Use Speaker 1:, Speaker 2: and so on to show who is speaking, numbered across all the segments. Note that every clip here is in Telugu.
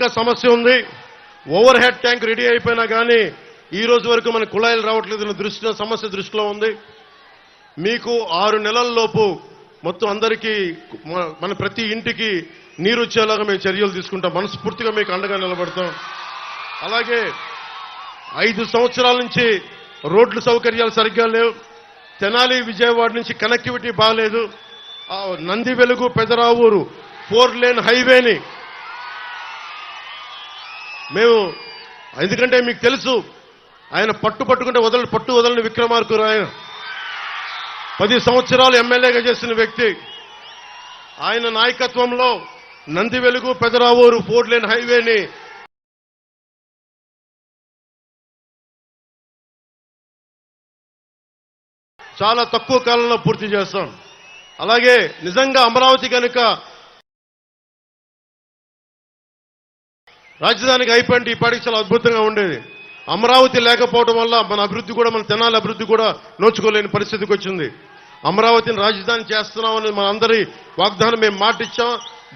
Speaker 1: ఇంకా సమస్య ఉంది. ఓవర్ హెడ్ ట్యాంక్ రెడీ అయిపోయినా కానీ ఈ రోజు వరకు మన కుళాయిలు రావట్లేదు. సమస్య దృష్టిలో ఉంది. మీకు 6 నెలల్లోపు మొత్తం అందరికీ మన ప్రతి ఇంటికి నీరు వచ్చేలాగా మేము చర్యలు తీసుకుంటాం. మనస్ఫూర్తిగా మీకు అండగా నిలబడతాం. అలాగే 5 సంవత్సరాల నుంచి రోడ్ల సౌకర్యాలు సరిగ్గా లేవు. తెనాలి విజయవాడ నుంచి కనెక్టివిటీ బాగాలేదు. నంది వెలుగు పెదరావూరు 4 లేన్ హైవేని మేము, ఎందుకంటే మీకు తెలుసు ఆయన పట్టుకుంటే వదలని విక్రమార్కుడు. ఆయన 10 సంవత్సరాలు ఎమ్మెల్యేగా చేసిన వ్యక్తి. ఆయన నాయకత్వంలో నంది వెలుగు పెదరావూరు 4 లేన్ హైవేని చాలా తక్కువ కాలంలో పూర్తి చేస్తాం. అలాగే నిజంగా అమరావతి కనుక రాజధానికి అయిపోయింది ఈ పాటికి చాలా అద్భుతంగా ఉండేది. అమరావతి లేకపోవడం వల్ల మన అభివృద్ధి కూడా, మన తెనాలి అభివృద్ధి కూడా నోచుకోలేని పరిస్థితికి వచ్చింది. అమరావతిని రాజధాని చేస్తున్నామని మన అందరి వాగ్దానం మేము మాటిచ్చాం.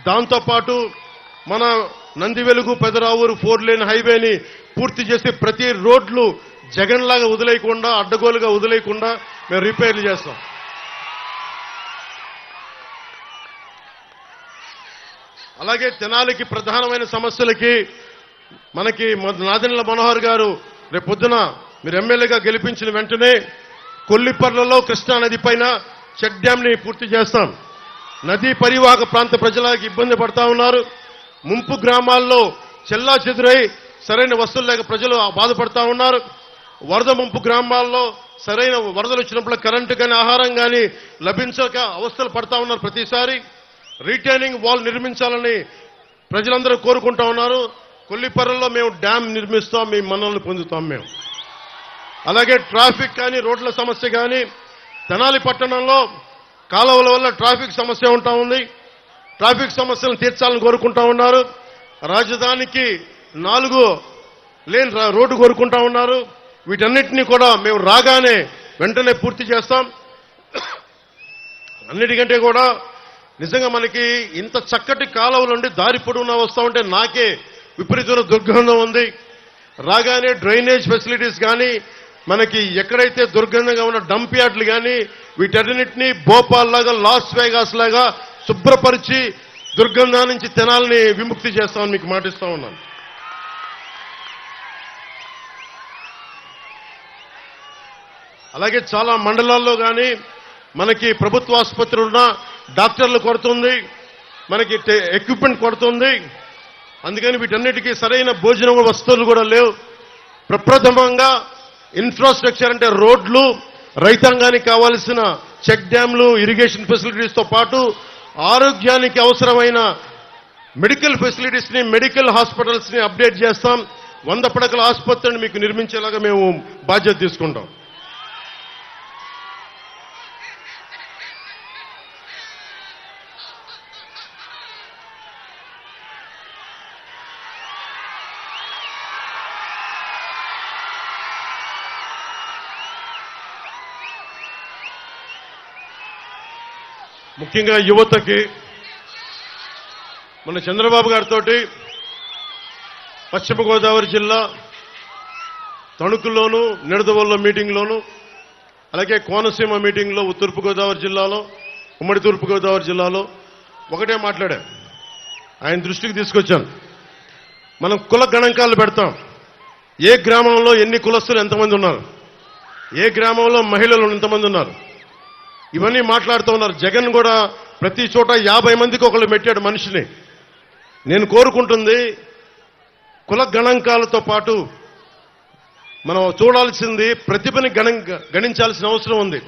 Speaker 1: దాంతోపాటు మన నంది వెలుగు పెదరావూరు 4 లేన్ హైవేని పూర్తి చేసి ప్రతి రోడ్లు జగన్ లాగా వదిలేయకుండా, అడ్డగోలుగా వదిలేయకుండా మేము రిపేర్లు చేస్తాం. అలాగే తెనాలికి ప్రధానమైన సమస్యలకి మనకి నాదెండ్ల మనోహర్ గారు రేపు పొద్దున మీరు ఎమ్మెల్యేగా గెలిపించిన వెంటనే కొల్లిపర్లలో కృష్ణా నది పైన చెక్ డ్యామ్ ని పూర్తి చేస్తాం. నదీ పరివాహక ప్రాంత ప్రజలకు ఇబ్బంది పడతా ఉన్నారు. ముంపు గ్రామాల్లో చెల్లా చెదురై సరైన వసతులు లేక ప్రజలు బాధపడతా ఉన్నారు. వరద ముంపు గ్రామాల్లో సరైన వరదలు వచ్చినప్పుడు కరెంటు కానీ ఆహారం కానీ లభించక అవస్థలు పడతా ఉన్నారు. ప్రతిసారి రీటైనింగ్ వాల్ నిర్మించాలని ప్రజలందరూ కోరుకుంటా ఉన్నారు. కొల్లిపర్రలో మేము డ్యామ్ నిర్మిస్తాం, మీ మన్ననలు పొందుతాం మేము. అలాగే ట్రాఫిక్ కానీ రోడ్ల సమస్య కానీ, తెనాలి పట్టణంలో కాలువల వల్ల ట్రాఫిక్ సమస్య ఉంటా ఉంది. ట్రాఫిక్ సమస్యలను తీర్చాలని కోరుకుంటా ఉన్నారు. రాజధానికి 4 లేన్ రోడ్డు కోరుకుంటా ఉన్నారు. వీటన్నిటినీ కూడా మేము రాగానే వెంటనే పూర్తి చేస్తాం. అన్నిటికంటే కూడా నిజంగా మనకి ఇంత చక్కటి కాలువలు నుండి దారి పొడవునా వస్తా ఉంటే నాకే విపరీతమైన దుర్గంధం ఉంది. రాగానే డ్రైనేజ్ ఫెసిలిటీస్ కానీ, మనకి ఎక్కడైతే దుర్గంధంగా ఉన్న డంప్ యార్డ్లు కానీ వీటన్నిటినీ భోపాల్ లాగా, లాస్ వేగాస్ లాగా శుభ్రపరిచి దుర్గంధా నుంచి తెనాలని విముక్తి చేస్తామని మీకు మాటిస్తా ఉన్నాను. అలాగే చాలా మండలాల్లో కానీ మనకి ప్రభుత్వ ఆసుపత్రులున్న డాక్టర్లు కొడుతుంది, మనకి ఎక్విప్మెంట్ కొడుతుంది. అందుకని వీటన్నిటికీ సరైన భోజనం వస్తువులు కూడా లేవు. ప్రప్రథమంగా ఇన్ఫ్రాస్ట్రక్చర్ అంటే రోడ్లు, రైతాంగానికి కావాల్సిన చెక్ డ్యామ్లు, ఇరిగేషన్ ఫెసిలిటీస్తో పాటు ఆరోగ్యానికి అవసరమైన మెడికల్ ఫెసిలిటీస్ ని, మెడికల్ హాస్పిటల్స్ ని అప్డేట్ చేస్తాం. 100 పడకల ఆసుపత్రిని మీకు నిర్మించేలాగా మేము బాధ్యత తీసుకుంటాం. ముఖ్యంగా యువతకి మన చంద్రబాబు గారితో పశ్చిమ గోదావరి జిల్లా తణుకులోను, నిడదవోలులో మీటింగ్లోను, అలాగే కోనసీమ మీటింగ్లో తూర్పు గోదావరి జిల్లాలో, ఉమ్మడి తూర్పు గోదావరి జిల్లాలో ఒకటే మాట్లాడాను. ఆయన దృష్టికి తీసుకొచ్చాను. మనం కుల గణాంకాలు పెడతాం. ఏ గ్రామంలో ఎన్ని కులస్తులు ఎంతమంది ఉన్నారు, ఏ గ్రామంలో మహిళలు ఎంతమంది ఉన్నారు, ఇవన్నీ మాట్లాడుతూ ఉన్నారు. జగన్ కూడా ప్రతి చోట 50 మందికి ఒకళ్ళు పెట్టాడు మనిషిని. నేను కోరుకుంటుంది కుల గణాంకాలతో పాటు మనం చూడాల్సింది ప్రతిభని గణించాల్సిన అవసరం ఉంది.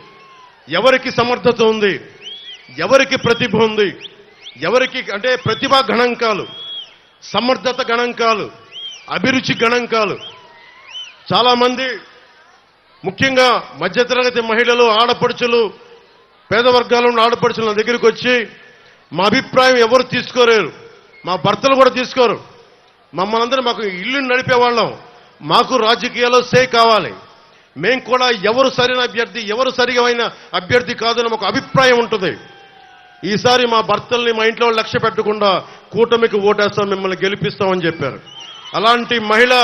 Speaker 1: ఎవరికి సమర్థత ఉంది, ఎవరికి ప్రతిభ ఉంది, ఎవరికి అంటే ప్రతిభా గణాంకాలు, సమర్థత గణాంకాలు, అభిరుచి గణాంకాలు. చాలా మంది ముఖ్యంగా మధ్యతరగతి మహిళలు, ఆడపడుచులు, పేద వర్గాల ఉన్న ఆడపడుచుల నా దగ్గరికి వచ్చి మా అభిప్రాయం ఎవరు తీసుకోలేరు, మా భర్తలు కూడా తీసుకోరు. మమ్మల్ని అందరూ మాకు ఇల్లు నడిపేవాళ్ళం, మాకు రాజకీయాల్లో సే కావాలి, మేము కూడా ఎవరు సరైన అభ్యర్థి, ఎవరు సరిగా అభ్యర్థి కాదని ఒక అభిప్రాయం ఉంటుంది. ఈసారి మా భర్తల్ని మా ఇంట్లో లక్ష్య పెట్టకుండా కూటమికి ఓటేస్తాం, మిమ్మల్ని గెలిపిస్తామని చెప్పారు. అలాంటి మహిళా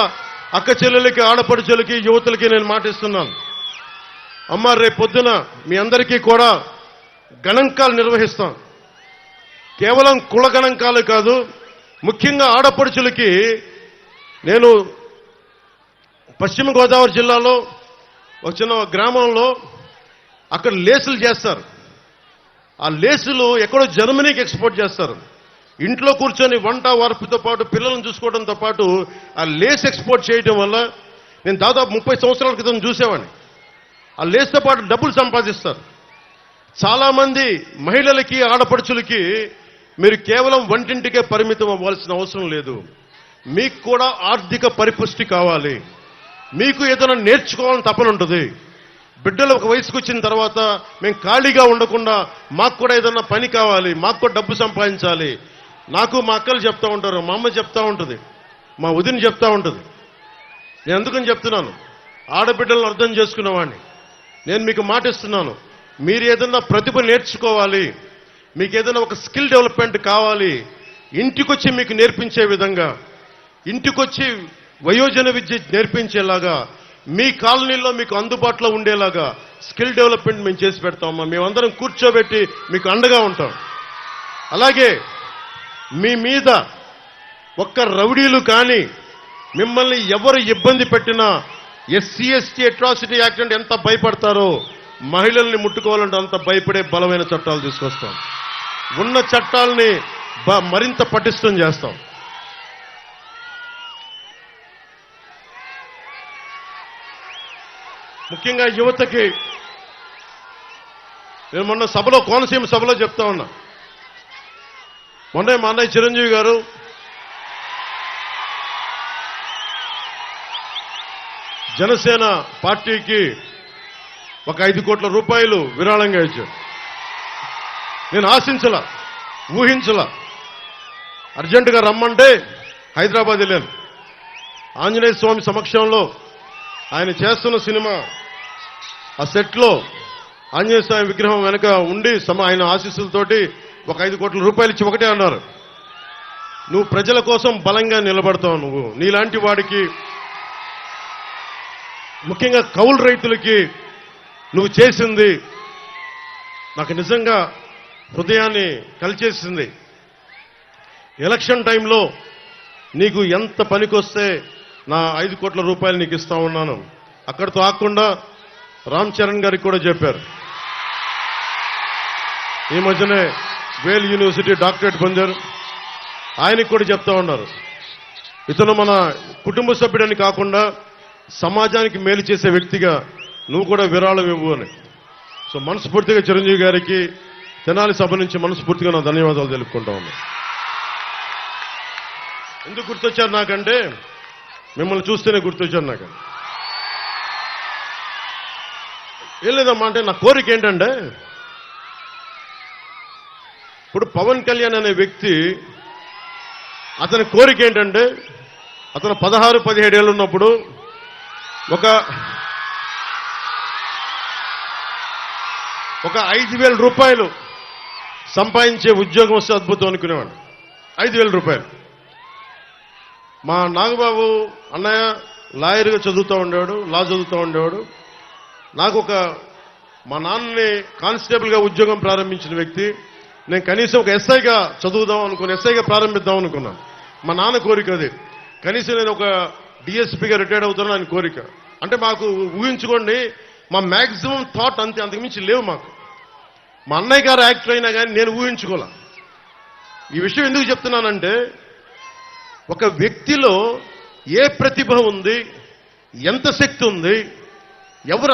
Speaker 1: అక్క చెల్లెలకి, ఆడపడుచులకి, యువతులకి నేను మాటిస్తున్నాను. అమ్మ, రేపు పొద్దున మీ అందరికీ కూడా గణాంకాలు నిర్వహిస్తాం. కేవలం కుల గణాంకాలు కాదు, ముఖ్యంగా ఆడపడుచులకి. నేను పశ్చిమ గోదావరి జిల్లాలో ఒక చిన్న గ్రామంలో అక్కడ లేసులు చేస్తారు. ఆ లేసులు ఎక్కడో జర్మనీకి ఎక్స్పోర్ట్ చేస్తారు. ఇంట్లో కూర్చొని వంట వార్పుతో పాటు పిల్లలను చూసుకోవడంతో పాటు ఆ లేస్ ఎక్స్పోర్ట్ చేయడం వల్ల నేను దాదాపు 30 సంవత్సరాల క్రితం చూసేవాడిని. ఆ లేస్తో పాటు డబ్బులు సంపాదిస్తారు. చాలామంది మహిళలకి, ఆడపడుచులకి మీరు కేవలం వంటింటికే పరిమితం అవ్వాల్సిన అవసరం లేదు. మీకు కూడా ఆర్థిక పరిపుష్టి కావాలి. మీకు ఏదైనా నేర్చుకోవాలని తపన ఉంటుంది. బిడ్డలు ఒక వయసుకు వచ్చిన తర్వాత మేము ఖాళీగా ఉండకుండా మాకు కూడా ఏదైనా పని కావాలి, మాకు కూడా డబ్బు సంపాదించాలి. నాకు మా అక్కలు చెప్తా ఉంటారు, మా అమ్మ చెప్తా ఉంటుంది, మా వదిన చెప్తా ఉంటుంది. నేను ఎందుకని చెప్తున్నాను, ఆడబిడ్డలను అర్థం చేసుకునేవాడిని. నేను మీకు మాటిస్తున్నాను, మీరు ఏదైనా ప్రతిభ నేర్చుకోవాలి, మీకు ఏదైనా ఒక స్కిల్ డెవలప్మెంట్ కావాలి, ఇంటికొచ్చి మీకు నేర్పించే విధంగా, ఇంటికొచ్చి వయోజన విద్య నేర్పించేలాగా, మీ కాలనీలో మీకు అందుబాటులో ఉండేలాగా స్కిల్ డెవలప్మెంట్ మేము చేసి పెడతామమ్మా. మేమందరం కూర్చోబెట్టి మీకు అండగా ఉంటాం. అలాగే మీ మీద ఒక్క రౌడీలు కానీ మిమ్మల్ని ఎవరు ఇబ్బంది పెట్టినా ఎస్సీ ఎస్టీ అట్రాసిటీ యాక్ట్ అంటే ఎంత భయపడతారో, మహిళల్ని ముట్టుకోవాలంటే అంత భయపడే బలమైన చట్టాలు తీసుకొస్తాం. ఉన్న చట్టాలని మరింత పటిష్టం చేస్తాం. ముఖ్యంగా యువతకి నేను మొన్న సభలో, కోనసీమ సభలో చెప్తా ఉన్నా. మొన్న మా అన్నయ్య చిరంజీవి గారు జనసేన పార్టీకి ఒక 5 కోట్ల రూపాయలు విరాళంగా ఇచ్చారు. నేను ఆశించలా, ఊహించలా. అర్జెంటుగా రమ్మంటే హైదరాబాద్ వెళ్ళాను. ఆంజనేయ స్వామి సమక్షంలో ఆయన చేస్తున్న సినిమా ఆ సెట్లో ఆంజనేయ స్వామి విగ్రహం వెనక ఉండి ఆయన ఆశీస్సులతోటి ఒక 5 కోట్ల రూపాయలు ఇచ్చి ఒకటే అన్నారు, నువ్వు ప్రజల కోసం బలంగా నిలబడతావు. నువ్వు నీలాంటి వాడికి, ముఖ్యంగా కౌలు రైతులకి నువ్వు చేసింది నాకు నిజంగా హృదయాన్ని కలిచేసింది. ఎలక్షన్ టైంలో నీకు ఎంత పనికొస్తే నా 5 కోట్ల రూపాయలు నీకు ఇస్తా ఉన్నాను. అక్కడితో ఆకుండా రామ్ చరణ్ గారికి కూడా చెప్పారు. ఈ మధ్యనే వేల్ యూనివర్సిటీ డాక్టరేట్ పొందారు. ఆయనకు కూడా చెప్తా ఉన్నారు, ఇతను మన కుటుంబ సభ్యుడని కాకుండా సమాజానికి మేలు చేసే వ్యక్తిగా నువ్వు కూడా విరాళం ఇవ్వు అని. సో మనస్ఫూర్తిగా చిరంజీవి గారికి తెనాలి సభ నుంచి మనస్ఫూర్తిగా నా ధన్యవాదాలు తెలుపుకుంటా ఉన్నా. ఎందుకు గుర్తొచ్చారు నాకంటే, మిమ్మల్ని చూస్తేనే గుర్తొచ్చారు నాకు. ఏం లేదమ్మా, అంటే నా కోరిక ఏంటంటే, ఇప్పుడు పవన్ కళ్యాణ్ అనే వ్యక్తి, అతని కోరిక ఏంటంటే, అతను 16-17 ఏళ్ళు ఉన్నప్పుడు ఒక 5,000 రూపాయలు సంపాదించే ఉద్యోగం వస్తే అద్భుతం అనుకునేవాడు. 5,000 రూపాయలు. మా నాగబాబు అన్నయ్య లాయర్గా చదువుతూ ఉండేవాడు, లా చదువుతూ ఉండేవాడు. నాకు మా నాన్నని కానిస్టేబుల్గా ఉద్యోగం ప్రారంభించిన వ్యక్తి. నేను కనీసం ఒక ఎస్ఐగా చదువుదాం అనుకుని, ఎస్ఐగా ప్రారంభిద్దాం అనుకున్నాను. మా నాన్న కోరిక అది. కనీసం నేను ఒక డిఎస్పీగా రిటైర్డ్ అవుతాను ఆయన కోరిక. అంటే మాకు ఊహించుకోండి, మా మ్యాక్సిమం థాట్ అంతే, అంతకుమించి లేవు మాకు. మా అన్నయ్య గారు యాక్టర్ అయినా కానీ నేను ఊహించుకోలే. ఈ విషయం ఎందుకు చెప్తున్నానంటే, ఒక వ్యక్తిలో ఏ ప్రతిభ ఉంది, ఎంత శక్తి ఉంది, ఎవరు